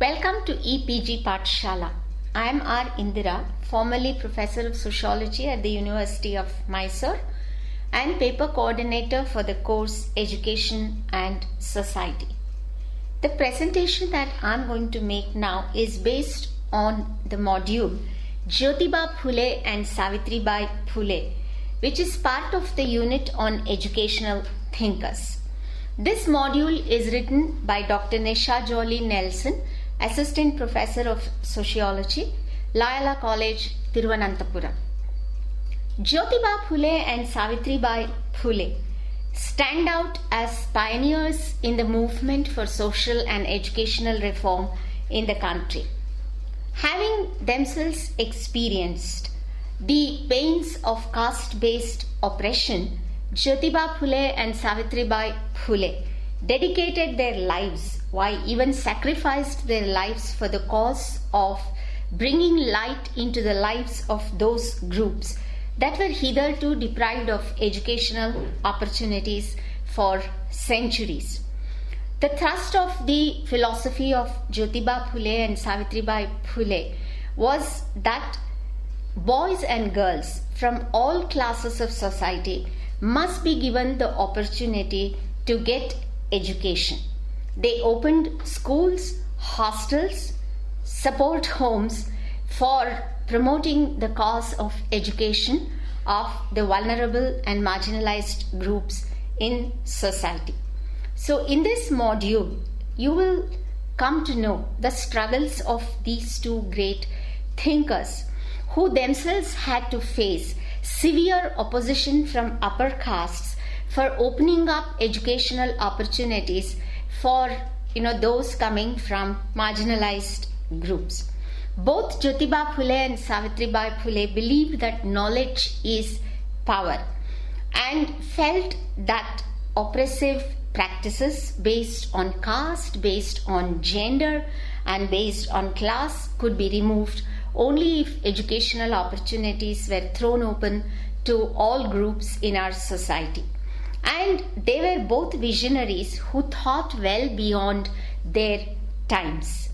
Welcome to EPG Pathshala. I am R. Indira, formerly Professor of Sociology at the University of Mysore and paper coordinator for the course Education and Society. The presentation that I am going to make now is based on the module Jyotiba Phule and Savitribai Phule, which is part of the unit on educational thinkers. This module is written by Dr. Nisha Jolie Nelson, Assistant Professor of Sociology, Loyola College, Thiruvananthapuram. Jyotiba Phule and Savitribai Phule stand out as pioneers in the movement for social and educational reform in the country. Having themselves experienced the pains of caste-based oppression, Jyotiba Phule and Savitribai Phule dedicated their lives, why even sacrificed their lives for the cause of bringing light into the lives of those groups that were hitherto deprived of educational opportunities for centuries. The thrust of the philosophy of Jyotiba Phule and Savitribai Phule was that boys and girls from all classes of society must be given the opportunity to get education. They opened schools, hostels, support homes for promoting the cause of education of the vulnerable and marginalized groups in society. So in this module, you will come to know the struggles of these two great thinkers who themselves had to face severe opposition from upper castes for opening up educational opportunities for those coming from marginalized groups. Both Jyotiba Phule and Savitribai Phule believed that knowledge is power and felt that oppressive practices based on caste, based on gender and based on class could be removed only if educational opportunities were thrown open to all groups in our society. And they were both visionaries who thought well beyond their times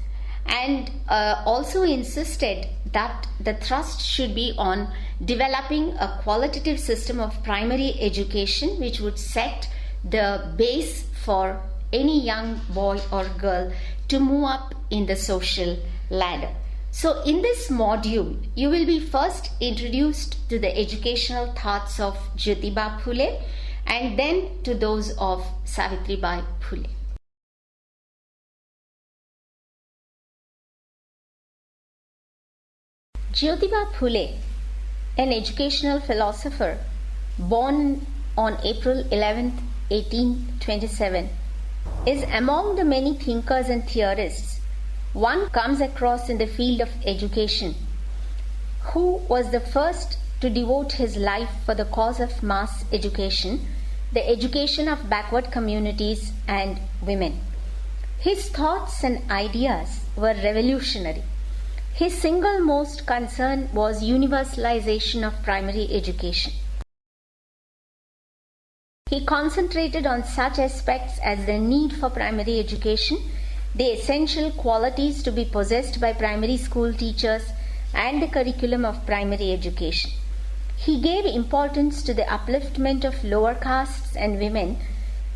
and also insisted that the thrust should be on developing a qualitative system of primary education which would set the base for any young boy or girl to move up in the social ladder. So in this module, you will be first introduced to the educational thoughts of Jyotiba Phule and then to those of Savitribai Phule. Jyotiba Phule, an educational philosopher born on April 11, 1827, is among the many thinkers and theorists one comes across in the field of education, who was the first to devote his life for the cause of mass education, the education of backward communities and women. His thoughts and ideas were revolutionary. His single most concern was universalization of primary education. He concentrated on such aspects as the need for primary education, the essential qualities to be possessed by primary school teachers, and the curriculum of primary education. He gave importance to the upliftment of lower castes and women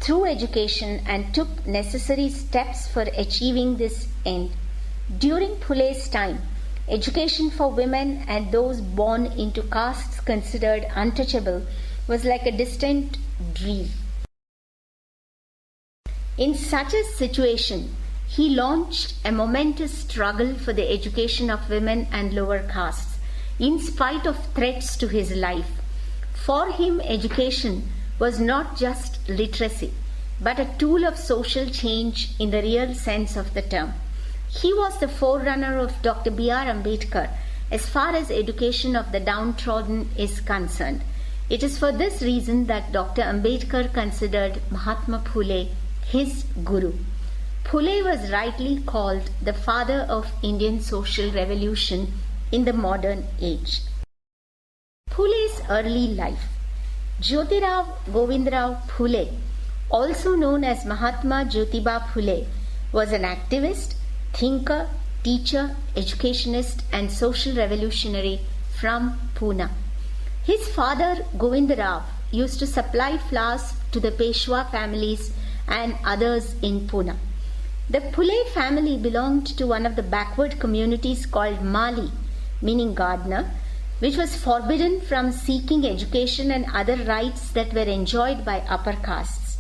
through education and took necessary steps for achieving this end. During Phule's time, education for women and those born into castes considered untouchable was like a distant dream. In such a situation, he launched a momentous struggle for the education of women and lower castes, in spite of threats to his life. For him, education was not just literacy, but a tool of social change in the real sense of the term. He was the forerunner of Dr. B.R. Ambedkar as far as education of the downtrodden is concerned. It is for this reason that Dr. Ambedkar considered Mahatma Phule his guru. Phule was rightly called the father of Indian social revolution in the modern age. Phule's early life. Jyotirao Govindarao Phule, also known as Mahatma Jyotiba Phule, was an activist, thinker, teacher, educationist and social revolutionary from Pune. His father Jyotirao used to supply flowers to the Peshwa families and others in Pune. The Phule family belonged to one of the backward communities called Mali, meaning gardener, which was forbidden from seeking education and other rights that were enjoyed by upper castes.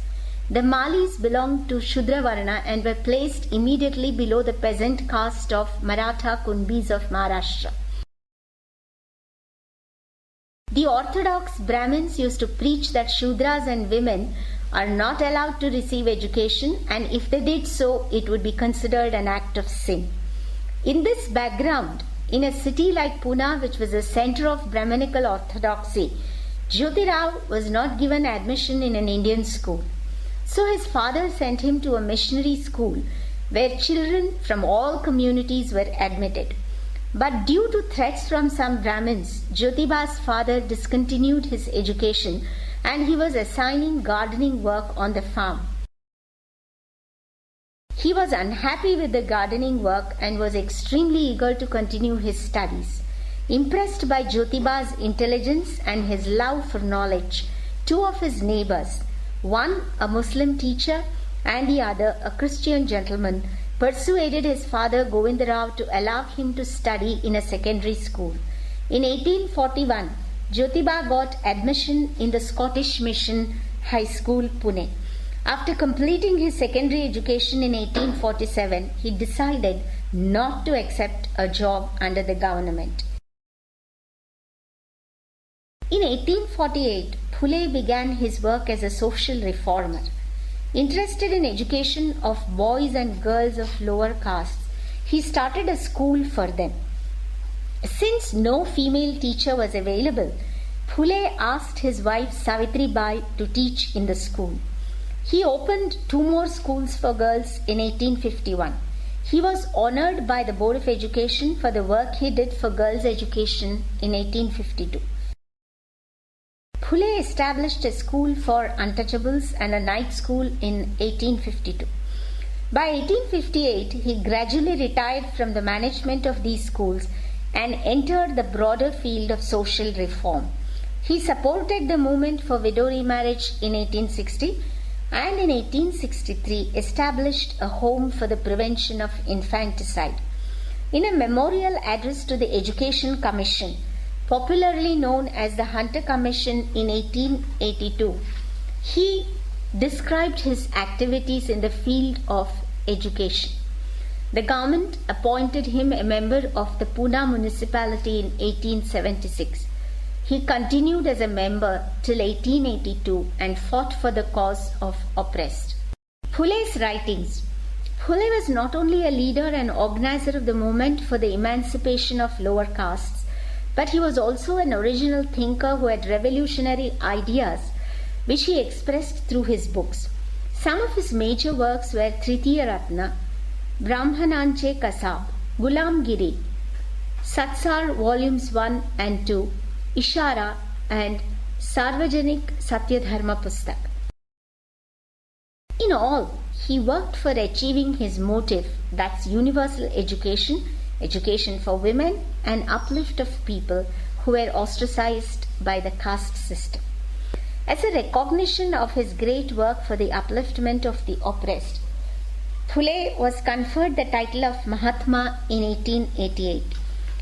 The Malis belonged to Shudra Varna and were placed immediately below the peasant caste of Maratha Kunbis of Maharashtra. The orthodox Brahmins used to preach that Shudras and women are not allowed to receive education, and if they did so, it would be considered an act of sin. In this background, in a city like Pune, which was a center of Brahminical orthodoxy, Jyotirao was not given admission in an Indian school. So his father sent him to a missionary school where children from all communities were admitted. But due to threats from some Brahmins, Jyotiba's father discontinued his education and he was assigning gardening work on the farm. He was unhappy with the gardening work and was extremely eager to continue his studies. Impressed by Jyotiba's intelligence and his love for knowledge, two of his neighbors, one a Muslim teacher and the other a Christian gentleman, persuaded his father Jyotirao to allow him to study in a secondary school. In 1841, Jyotiba got admission in the Scottish Mission High School, Pune. After completing his secondary education in 1847, he decided not to accept a job under the government. In 1848, Phule began his work as a social reformer. Interested in education of boys and girls of lower castes, he started a school for them. Since no female teacher was available, Phule asked his wife Savitribai to teach in the school. He opened 2 more schools for girls in 1851. He was honored by the Board of Education for the work he did for girls' education in 1852. Phule established a school for untouchables and a night school in 1852. By 1858, he gradually retired from the management of these schools and entered the broader field of social reform. He supported the movement for widow remarriage in 1860 and in 1863 established a home for the prevention of infanticide. In a memorial address to the Education Commission, popularly known as the Hunter Commission in 1882, he described his activities in the field of education. The government appointed him a member of the Pune municipality in 1876. He continued as a member till 1882 and fought for the cause of oppressed. Phule's writings. Phule was not only a leader and organizer of the movement for the emancipation of lower castes, but he was also an original thinker who had revolutionary ideas which he expressed through his books. Some of his major works were Tritiya Ratna, Brahmananche Kasab, Gulam Giri, Satsar Volumes 1 and 2, Ishara and Sarvajanik Satyadharma Pustak. In all, he worked for achieving his motive, that's universal education, education for women, and uplift of people who were ostracized by the caste system. As a recognition of his great work for the upliftment of the oppressed, Phule was conferred the title of Mahatma in 1888.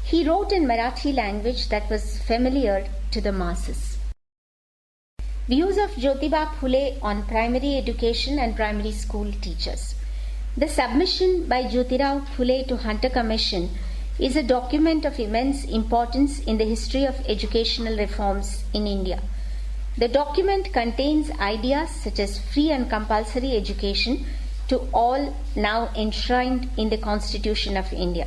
He wrote in Marathi language that was familiar to the masses. Views of Jyotiba Phule on primary education and primary school teachers. The submission by Jyotirao Phule to Hunter Commission is a document of immense importance in the history of educational reforms in India. The document contains ideas such as free and compulsory education to all now enshrined in the Constitution of India.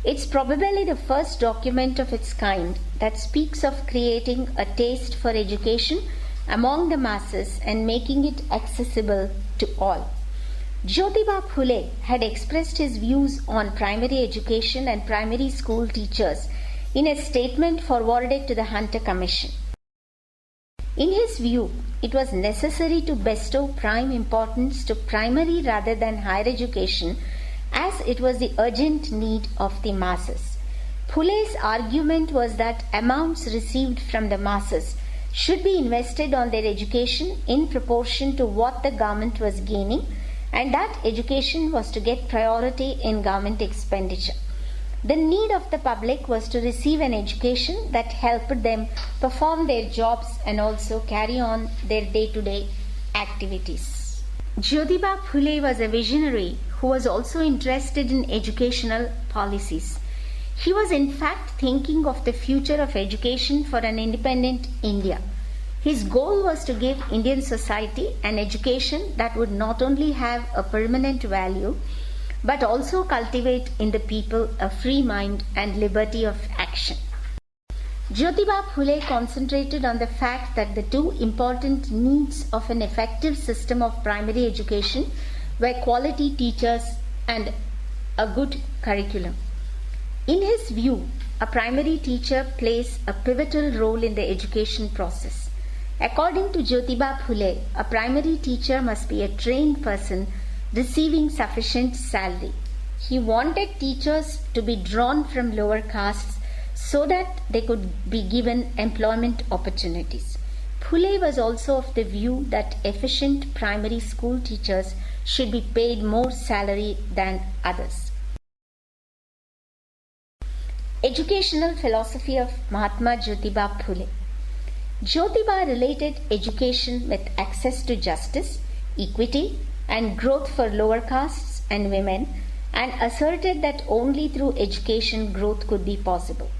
It's probably the first document of its kind that speaks of creating a taste for education among the masses and making it accessible to all. Jyotiba Phule had expressed his views on primary education and primary school teachers in a statement forwarded to the Hunter Commission. In his view, it was necessary to bestow prime importance to primary rather than higher education as it was the urgent need of the masses. Phule's argument was that amounts received from the masses should be invested on their education in proportion to what the government was gaining, and that education was to get priority in government expenditure. The need of the public was to receive an education that helped them perform their jobs and also carry on their day-to-day activities. Jyotiba Phule was a visionary who was also interested in educational policies. He was in fact thinking of the future of education for an independent India. His goal was to give Indian society an education that would not only have a permanent value, but also cultivate in the people a free mind and liberty of action. Jyotiba Phule concentrated on the fact that the two important needs of an effective system of primary education were quality teachers and a good curriculum. In his view, a primary teacher plays a pivotal role in the education process. According to Jyotiba Phule, a primary teacher must be a trained person receiving sufficient salary. He wanted teachers to be drawn from lower castes so that they could be given employment opportunities. Phule was also of the view that efficient primary school teachers should be paid more salary than others. Educational philosophy of Mahatma Jyotiba Phule. Jyotiba related education with access to justice, equity, and growth for lower castes and women, and asserted that only through education growth could be possible.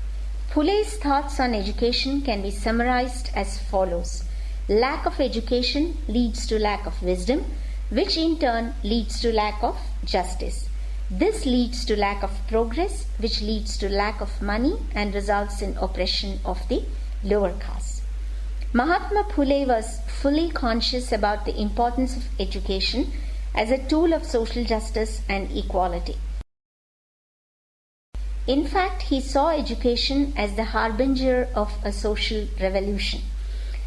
Phule's thoughts on education can be summarized as follows. Lack of education leads to lack of wisdom, which in turn leads to lack of justice. This leads to lack of progress, which leads to lack of money and results in oppression of the lower castes. Mahatma Phule was fully conscious about the importance of education as a tool of social justice and equality. In fact, he saw education as the harbinger of a social revolution.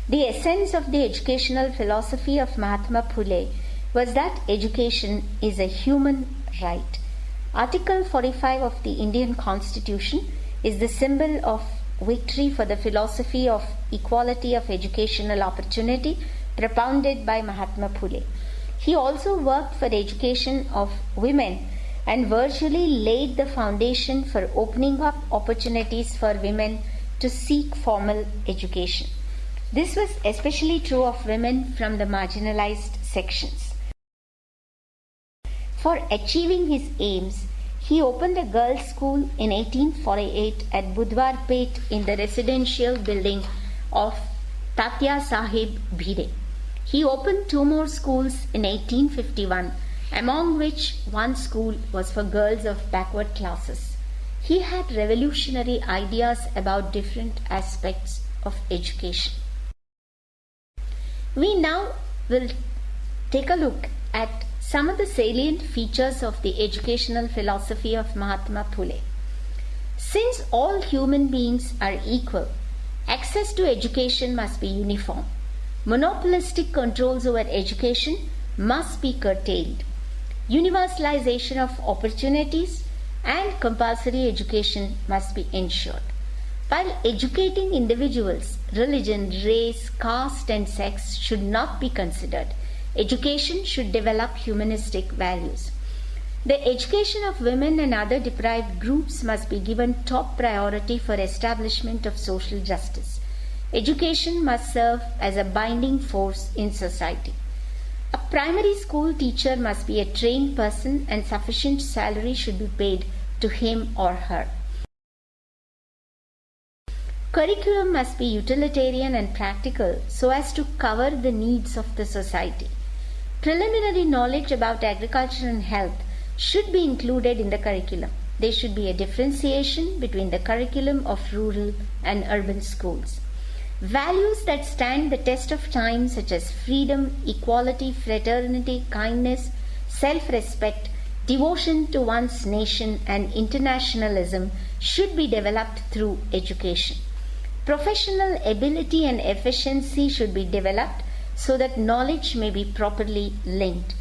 The essence of the educational philosophy of Mahatma Phule was that education is a human right. Article 45 of the Indian Constitution is the symbol of victory for the philosophy of equality of educational opportunity propounded by Mahatma Phule. He also worked for the education of women and virtually laid the foundation for opening up opportunities for women to seek formal education. This was especially true of women from the marginalized sections. For achieving his aims, he opened a girls' school in 1848 at Budwarpet in the residential building of Tatya Sahib Bhide. He opened two more schools in 1851, among which one school was for girls of backward classes. He had revolutionary ideas about different aspects of education. We now will take a look at some of the salient features of the educational philosophy of Mahatma Phule. Since all human beings are equal, access to education must be uniform. Monopolistic controls over education must be curtailed. Universalization of opportunities and compulsory education must be ensured. While educating individuals, religion, race, caste, and sex should not be considered. Education should develop humanistic values. The education of women and other deprived groups must be given top priority for establishment of social justice. Education must serve as a binding force in society. A primary school teacher must be a trained person and sufficient salary should be paid to him or her. Curriculum must be utilitarian and practical so as to cover the needs of the society. Preliminary knowledge about agriculture and health should be included in the curriculum. There should be a differentiation between the curriculum of rural and urban schools. Values that stand the test of time such as freedom, equality, fraternity, kindness, self-respect, devotion to one's nation and internationalism should be developed through education. Professional ability and efficiency should be developed so that knowledge may be properly linked.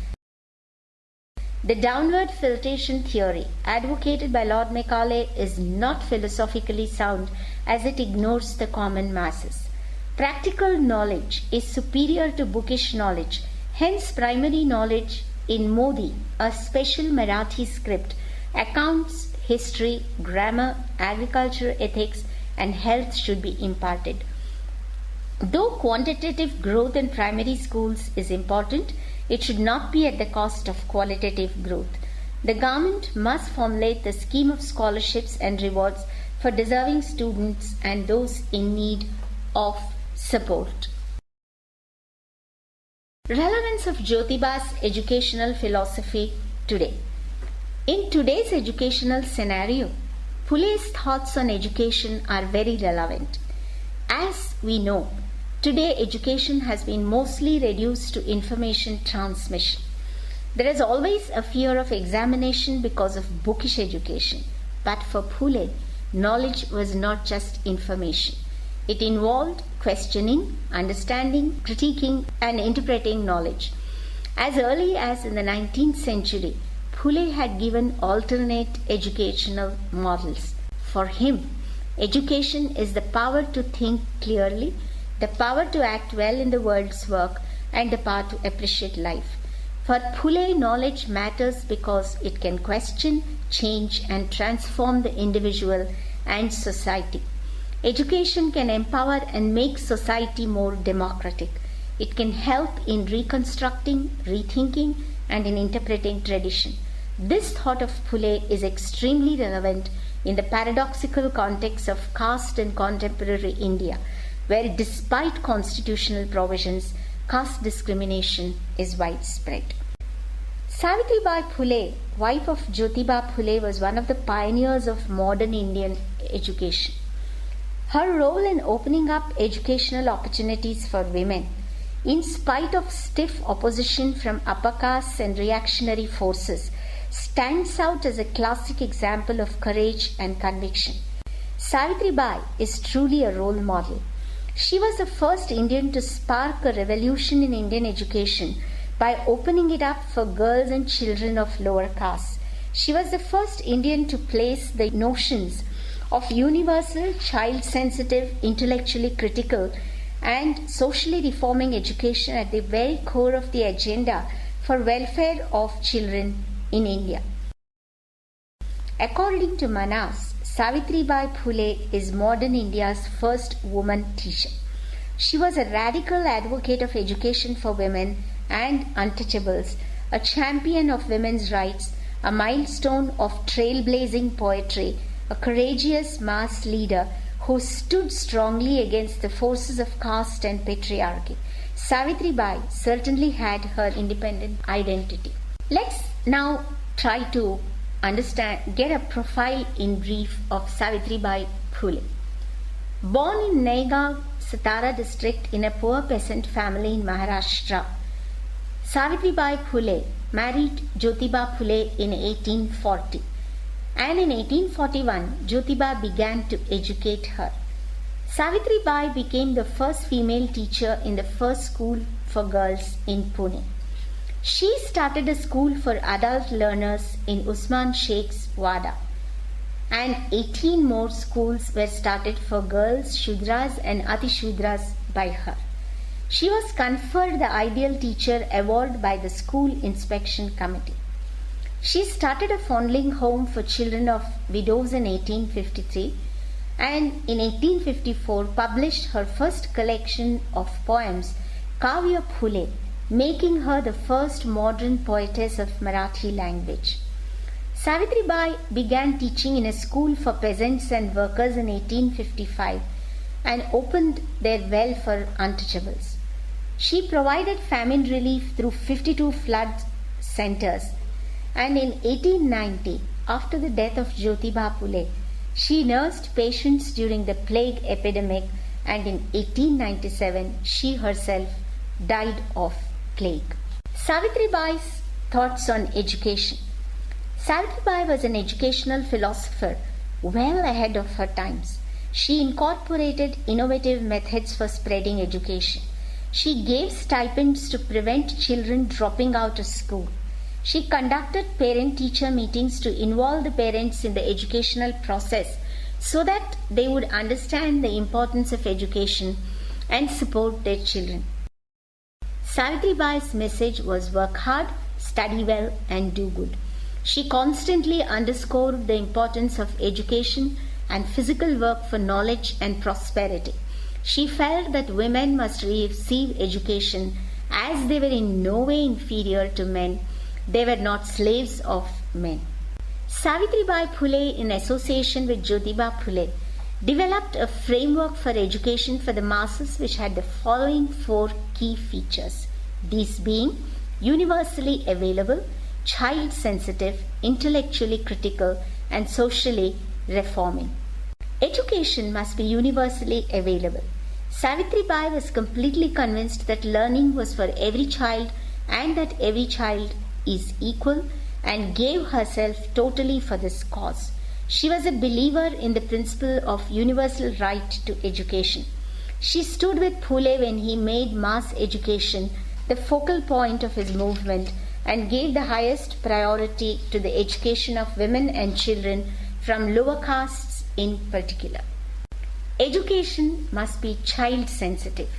The downward filtration theory advocated by Lord Macaulay is not philosophically sound as it ignores the common masses. Practical knowledge is superior to bookish knowledge. Hence, primary knowledge in Modi, a special Marathi script, accounts, history, grammar, agriculture, ethics, and health should be imparted. Though quantitative growth in primary schools is important, it should not be at the cost of qualitative growth. The government must formulate the scheme of scholarships and rewards for deserving students and those in need of support. Relevance of Jyotiba's educational philosophy today. In today's educational scenario, Phule's thoughts on education are very relevant. As we know, today education has been mostly reduced to information transmission. There is always a fear of examination because of bookish education. But for Phule, knowledge was not just information. It involved questioning, understanding, critiquing, and interpreting knowledge. As early as in the 19th century, Phule had given alternate educational models. For him, education is the power to think clearly, the power to act well in the world's work, and the power to appreciate life. For Phule, knowledge matters because it can question, change, and transform the individual and society. Education can empower and make society more democratic. It can help in reconstructing, rethinking, and in interpreting tradition. This thought of Phule is extremely relevant in the paradoxical context of caste in contemporary India, where despite constitutional provisions, caste discrimination is widespread. Savitribai Phule, wife of Jyotiba Phule, was one of the pioneers of modern Indian education. Her role in opening up educational opportunities for women, in spite of stiff opposition from upper castes and reactionary forces, stands out as a classic example of courage and conviction. Savitribai is truly a role model. She was the first Indian to spark a revolution in Indian education by opening it up for girls and children of lower castes. She was the first Indian to place the notions of universal, child-sensitive, intellectually critical, and socially reforming education at the very core of the agenda for welfare of children in India. According to Manas, Savitribai Phule is modern India's first woman teacher. She was a radical advocate of education for women and untouchables, a champion of women's rights, a milestone of trailblazing poetry, a courageous mass leader who stood strongly against the forces of caste and patriarchy. Savitribai certainly had her independent identity. Let's now try to get a profile in brief of Savitribai Phule. Born in Naigaon, Satara district in a poor peasant family in Maharashtra, Savitribai Phule married Jyotiba Phule in 1840. And in 1841, Jyotiba began to educate her. Savitribai became the first female teacher in the first school for girls in Pune. She started a school for adult learners in Usman Sheikh's Wada, and 18 more schools were started for girls, Shudras and Atishudras by her. She was conferred the Ideal Teacher Award by the School Inspection Committee. She started a fondling home for children of widows in 1853 and in 1854 published her first collection of poems, Kavya Phule, making her the first modern poetess of Marathi language. Savitribai began teaching in a school for peasants and workers in 1855 and opened their well for untouchables. She provided famine relief through 52 flood centers, and in 1890, after the death of Jyotiba Phule, she nursed patients during the plague epidemic, and in 1897 she herself died of plague. Savitribai's thoughts on education. Savitribai was an educational philosopher well ahead of her times. She incorporated innovative methods for spreading education. She gave stipends to prevent children dropping out of school. She conducted parent-teacher meetings to involve the parents in the educational process so that they would understand the importance of education and support their children. Savitribai's message was work hard, study well, and do good. She constantly underscored the importance of education and physical work for knowledge and prosperity. She felt that women must receive education as they were in no way inferior to men. They were not slaves of men. Savitribai Phule, in association with Jyotiba Phule, developed a framework for education for the masses which had the following 4 key features. These being universally available, child-sensitive, intellectually critical, and socially reforming. Education must be universally available. Savitribai was completely convinced that learning was for every child and that every child is equal, and gave herself totally for this cause. She was a believer in the principle of universal right to education. She stood with Phule when he made mass education the focal point of his movement and gave the highest priority to the education of women and children from lower castes in particular. Education must be child sensitive.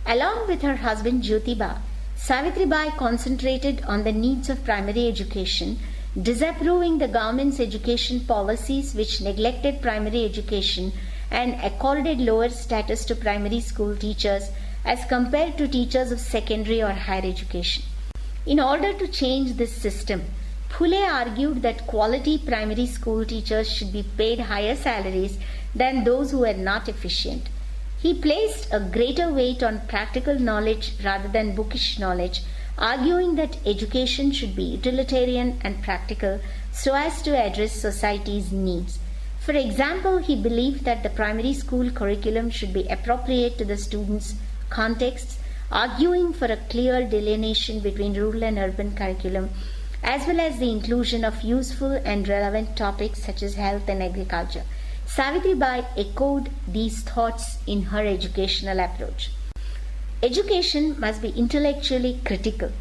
Along with her husband Jyotiba, Savitribai concentrated on the needs of primary education, disapproving the government's education policies which neglected primary education and accorded lower status to primary school teachers as compared to teachers of secondary or higher education. In order to change this system, Phule argued that quality primary school teachers should be paid higher salaries than those who were not efficient. He placed a greater weight on practical knowledge rather than bookish knowledge, arguing that education should be utilitarian and practical so as to address society's needs. For example, he believed that the primary school curriculum should be appropriate to the students' contexts, arguing for a clear delineation between rural and urban curriculum, as well as the inclusion of useful and relevant topics such as health and agriculture. Savitribai echoed these thoughts in her educational approach. Education must be intellectually critical.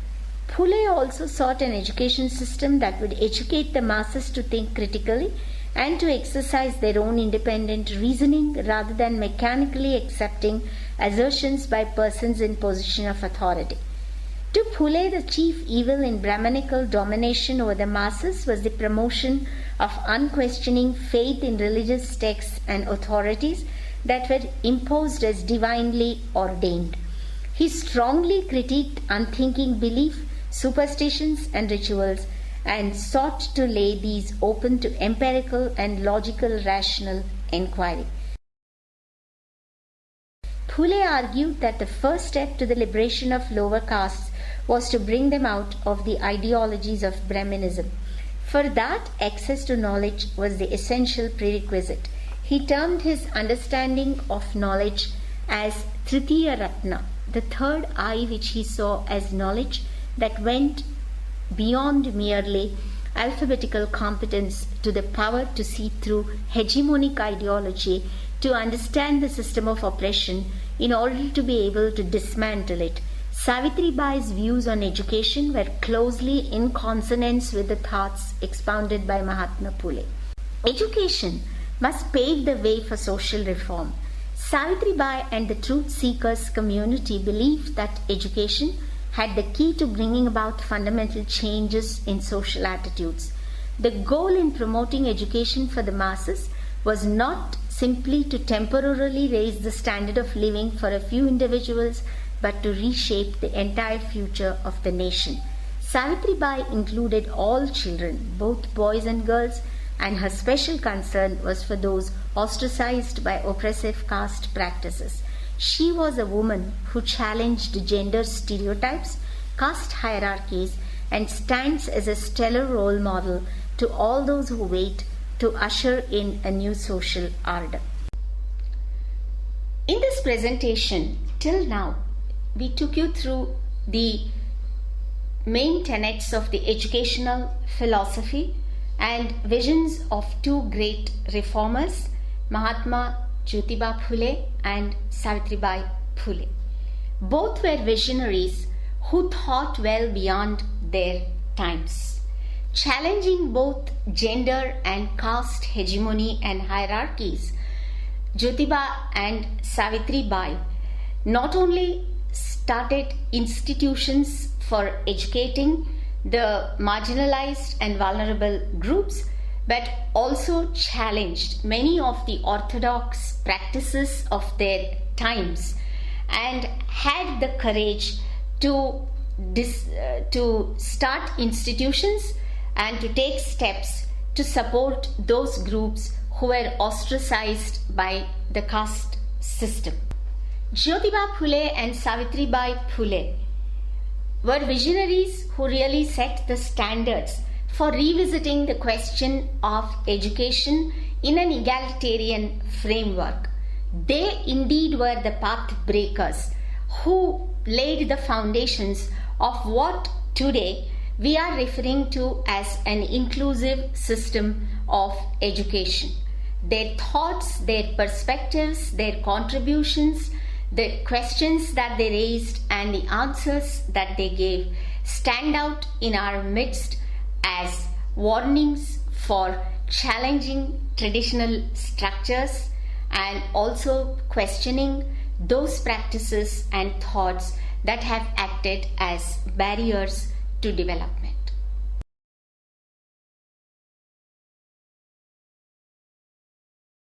Phule also sought an education system that would educate the masses to think critically and to exercise their own independent reasoning rather than mechanically accepting assertions by persons in position of authority. To Phule, the chief evil in Brahmanical domination over the masses was the promotion of unquestioning faith in religious texts and authorities that were imposed as divinely ordained. He strongly critiqued unthinking belief, superstitions, and rituals, and sought to lay these open to empirical and logical rational inquiry. Phule argued that the first step to the liberation of lower castes was to bring them out of the ideologies of Brahmanism. For that, access to knowledge was the essential prerequisite. He termed his understanding of knowledge as Tritiya Ratna, the third eye which he saw as knowledge that went beyond merely alphabetical competence to the power to see through hegemonic ideology to understand the system of oppression in order to be able to dismantle it. Savitribai's views on education were closely in consonance with the thoughts expounded by Mahatma Phule. Education must pave the way for social reform. Savitribai and the truth seekers community believed that education had the key to bringing about fundamental changes in social attitudes. The goal in promoting education for the masses was not simply to temporarily raise the standard of living for a few individuals, but to reshape the entire future of the nation. Savitribai included all children, both boys and girls, and her special concern was for those ostracized by oppressive caste practices. She was a woman who challenged gender stereotypes, caste hierarchies, and stands as a stellar role model to all those who wait to usher in a new social order. In this presentation, till now, we took you through the main tenets of the educational philosophy and visions of two great reformers, Mahatma Jyotiba Phule and Savitribai Phule. Both were visionaries who thought well beyond their times. Challenging both gender and caste hegemony and hierarchies, Jyotiba and Savitribai not only started institutions for educating the marginalized and vulnerable groups, but also challenged many of the orthodox practices of their times and had the courage to start institutions and to take steps to support those groups who were ostracized by the caste system. Jyotiba Phule and Savitribai Phule were visionaries who really set the standards for revisiting the question of education in an egalitarian framework. They indeed were the path breakers who laid the foundations of what today we are referring to as an inclusive system of education. Their thoughts, their perspectives, their contributions, the questions that they raised and the answers that they gave stand out in our midst as warnings for challenging traditional structures and also questioning those practices and thoughts that have acted as barriers to development.